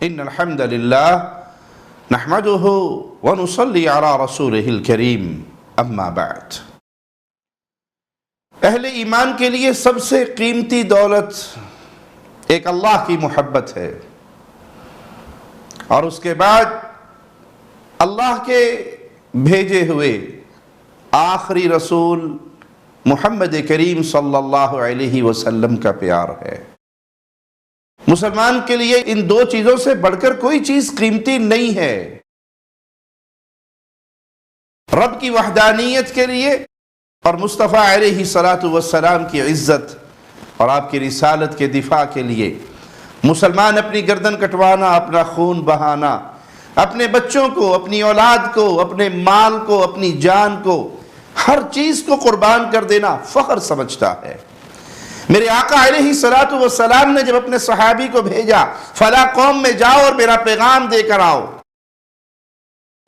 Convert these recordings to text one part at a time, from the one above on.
ان الحمد للہ نحمده ونصلی علی رسولہ الکریم اما بعد۔ اہل ایمان کے لیے سب سے قیمتی دولت ایک اللہ کی محبت ہے، اور اس کے بعد اللہ کے بھیجے ہوئے آخری رسول محمد کریم صلی اللہ علیہ وسلم کا پیار ہے۔ مسلمان کے لیے ان دو چیزوں سے بڑھ کر کوئی چیز قیمتی نہیں ہے۔ رب کی وحدانیت کے لیے اور مصطفیٰ علیہ السلام کی عزت اور آپ کی رسالت کے دفاع کے لیے مسلمان اپنی گردن کٹوانا، اپنا خون بہانا، اپنے بچوں کو، اپنی اولاد کو، اپنے مال کو، اپنی جان کو، ہر چیز کو قربان کر دینا فخر سمجھتا ہے۔ میرے آقا علیہ السلام نے جب اپنے صحابی کو بھیجا فلاں قوم میں جاؤ اور میرا پیغام دے کر آؤ،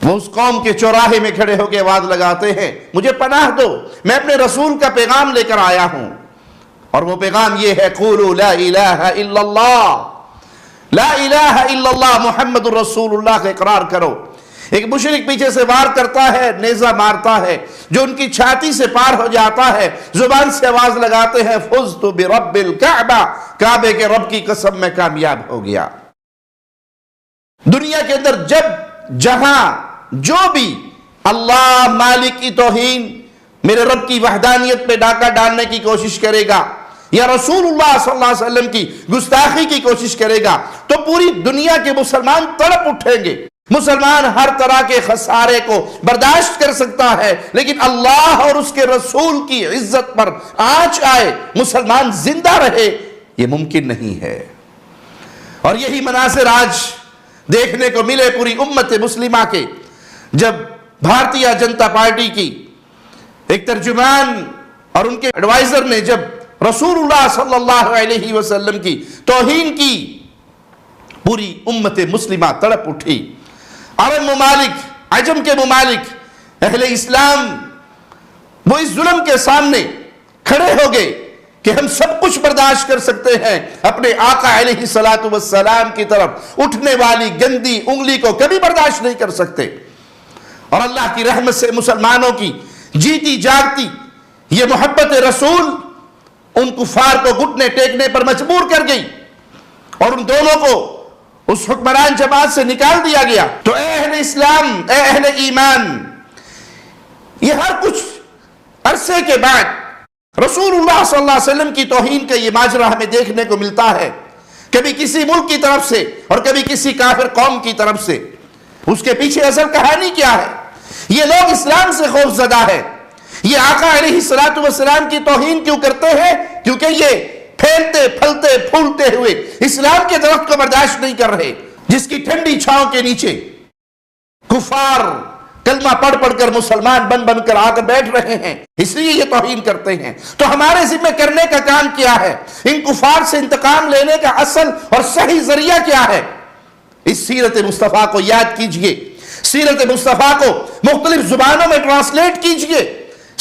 وہ اس قوم کے چوراہے میں کھڑے ہو کے آواز لگاتے ہیں مجھے پناہ دو، میں اپنے رسول کا پیغام لے کر آیا ہوں، اور وہ پیغام یہ ہے قولوا لا الہ الا اللہ، لا الہ الا اللہ محمد الرسول اللہ کا اقرار کرو۔ ایک مشرک پیچھے سے وار کرتا ہے، نیزہ مارتا ہے، جو ان کی چھاتی سے پار ہو جاتا ہے، زبان سے آواز لگاتے ہیں فزت برب الکعبہ، کعبے کے رب کی قسم میں کامیاب ہو گیا۔ دنیا کے اندر جب جہاں جو بھی اللہ مالک کی توہین، میرے رب کی وحدانیت پہ ڈاکہ ڈالنے کی کوشش کرے گا، یا رسول اللہ صلی اللہ علیہ وسلم کی گستاخی کی کوشش کرے گا، تو پوری دنیا کے مسلمان تڑپ اٹھیں گے۔ مسلمان ہر طرح کے خسارے کو برداشت کر سکتا ہے، لیکن اللہ اور اس کے رسول کی عزت پر آنچ آئے، مسلمان زندہ رہے، یہ ممکن نہیں ہے۔ اور یہی مناظر آج دیکھنے کو ملے پوری امت مسلمہ کے، جب بھارتیہ جنتا پارٹی کی ایک ترجمان اور ان کے ایڈوائزر نے جب رسول اللہ صلی اللہ علیہ وسلم کی توہین کی، پوری امت مسلمہ تڑپ اٹھی۔ عرب ممالک، عجم کے ممالک، اہل اسلام وہ اس ظلم کے سامنے کھڑے ہو گئے کہ ہم سب کچھ برداشت کر سکتے ہیں، اپنے آقا علیہ السلام کی طرف اٹھنے والی گندی انگلی کو کبھی برداشت نہیں کر سکتے۔ اور اللہ کی رحمت سے مسلمانوں کی جیتی جاگتی یہ محبت رسول ان کفار کو گھٹنے ٹیکنے پر مجبور کر گئی، اور ان دونوں کو اس حکمران جماعت سے نکال دیا گیا۔ تو اے اہل اسلام، اے اہل ایمان، یہ ہر کچھ عرصے کے بعد رسول اللہ صلی اللہ علیہ وسلم کی توہین کا یہ ماجرا ہمیں دیکھنے کو ملتا ہے، کبھی کسی ملک کی طرف سے اور کبھی کسی کافر قوم کی طرف سے۔ اس کے پیچھے اصل کہانی کیا ہے؟ یہ لوگ اسلام سے خوف زدہ ہے، یہ آقا علیہ السلام کی توہین کیوں کرتے ہیں؟ کیونکہ یہ پھیلتے پھلتے پھولتے ہوئے اسلام کے درخت کو برداشت نہیں کر رہے، جس کی ٹھنڈی چھاؤں کے نیچے کفار کلمہ پڑھ پڑھ کر مسلمان بن بن کر آ کر بیٹھ رہے ہیں، اس لیے یہ توہین کرتے ہیں۔ تو ہمارے ذمہ کرنے کا کام کیا ہے؟ ان کفار سے انتقام لینے کا اصل اور صحیح ذریعہ کیا ہے؟ اس سیرت مصطفیٰ کو یاد کیجئے، سیرت مصطفیٰ کو مختلف زبانوں میں ٹرانسلیٹ کیجئے،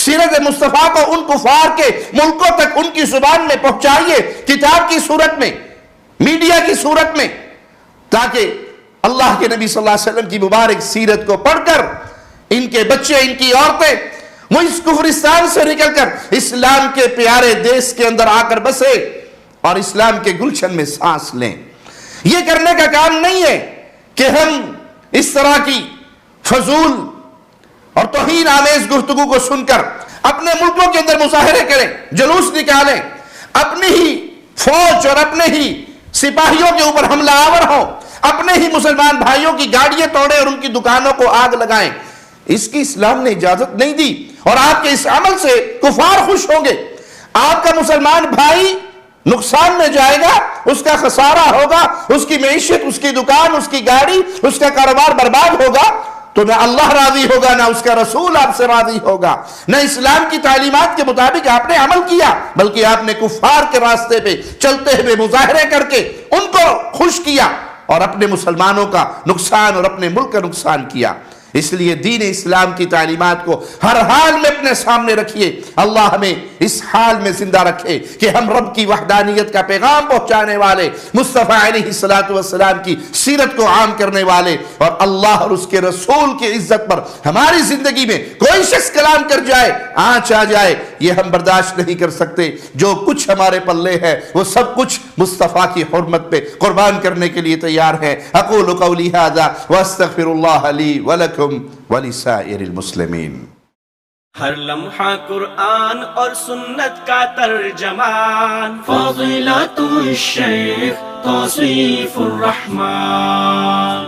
سیرت مصطفیٰ کو ان کفار کے ملکوں تک ان کی زبان میں پہنچائیے، کتاب کی صورت میں، میڈیا کی صورت میں، تاکہ اللہ کے نبی صلی اللہ علیہ وسلم کی مبارک سیرت کو پڑھ کر ان کے بچے، ان کی عورتیں وہ اس کفرستان سے نکل کر اسلام کے پیارے دیس کے اندر آ کر بسے اور اسلام کے گلشن میں سانس لیں۔ یہ کرنے کا کام نہیں ہے کہ ہم اس طرح کی فضول اور توہین آمیز گفتگو کو سن کر اپنے ملکوں کے اندر مظاہرے کریں، جلوس نکالیں، اپنی ہی فوج اور اپنے ہی سپاہیوں کے اوپر حملہ آور ہوں، اپنے ہی مسلمان بھائیوں کی گاڑیاں توڑیں اور ان کی دکانوں کو آگ لگائیں۔ اس کی اسلام نے اجازت نہیں دی، اور آپ کے اس عمل سے کفار خوش ہوں گے۔ آپ کا مسلمان بھائی نقصان میں جائے گا، اس کا خسارہ ہوگا، اس کی معیشت، اس کی دکان، اس کی گاڑی، اس کا کاروبار برباد ہوگا، تو نہ اللہ راضی ہوگا، نہ اس کا رسول آپ سے راضی ہوگا، نہ اسلام کی تعلیمات کے مطابق آپ نے عمل کیا، بلکہ آپ نے کفار کے راستے پہ چلتے ہوئے مظاہرے کر کے ان کو خوش کیا اور اپنے مسلمانوں کا نقصان اور اپنے ملک کا نقصان کیا۔ اس لیے دین اسلام کی تعلیمات کو ہر حال میں اپنے سامنے رکھیے. اللہ ہمیں اس حال میں زندہ رکھے کہ ہم رب کی وحدانیت کا پیغام پہنچانے والے، مصطفیٰ علیہ السلام کی سیرت کو عام کرنے والے، اور اللہ اور اس کے رسول کی عزت پر ہماری زندگی میں کوئی شخص کلام کر جائے، آنچ آ جائے، یہ ہم برداشت نہیں کر سکتے. جو کچھ ہمارے پلے ہے وہ سب کچھ مصطفیٰ کی حرمت پہ قربان کرنے کے لیے تیار ہے. اقول قولی ھذا واستغفر اللہ لی ولکم ولسائر المسلمین. ہر لمحہ قرآن اور سنت کا ترجمان، فضیلت الشیخ توصیف الرحمان.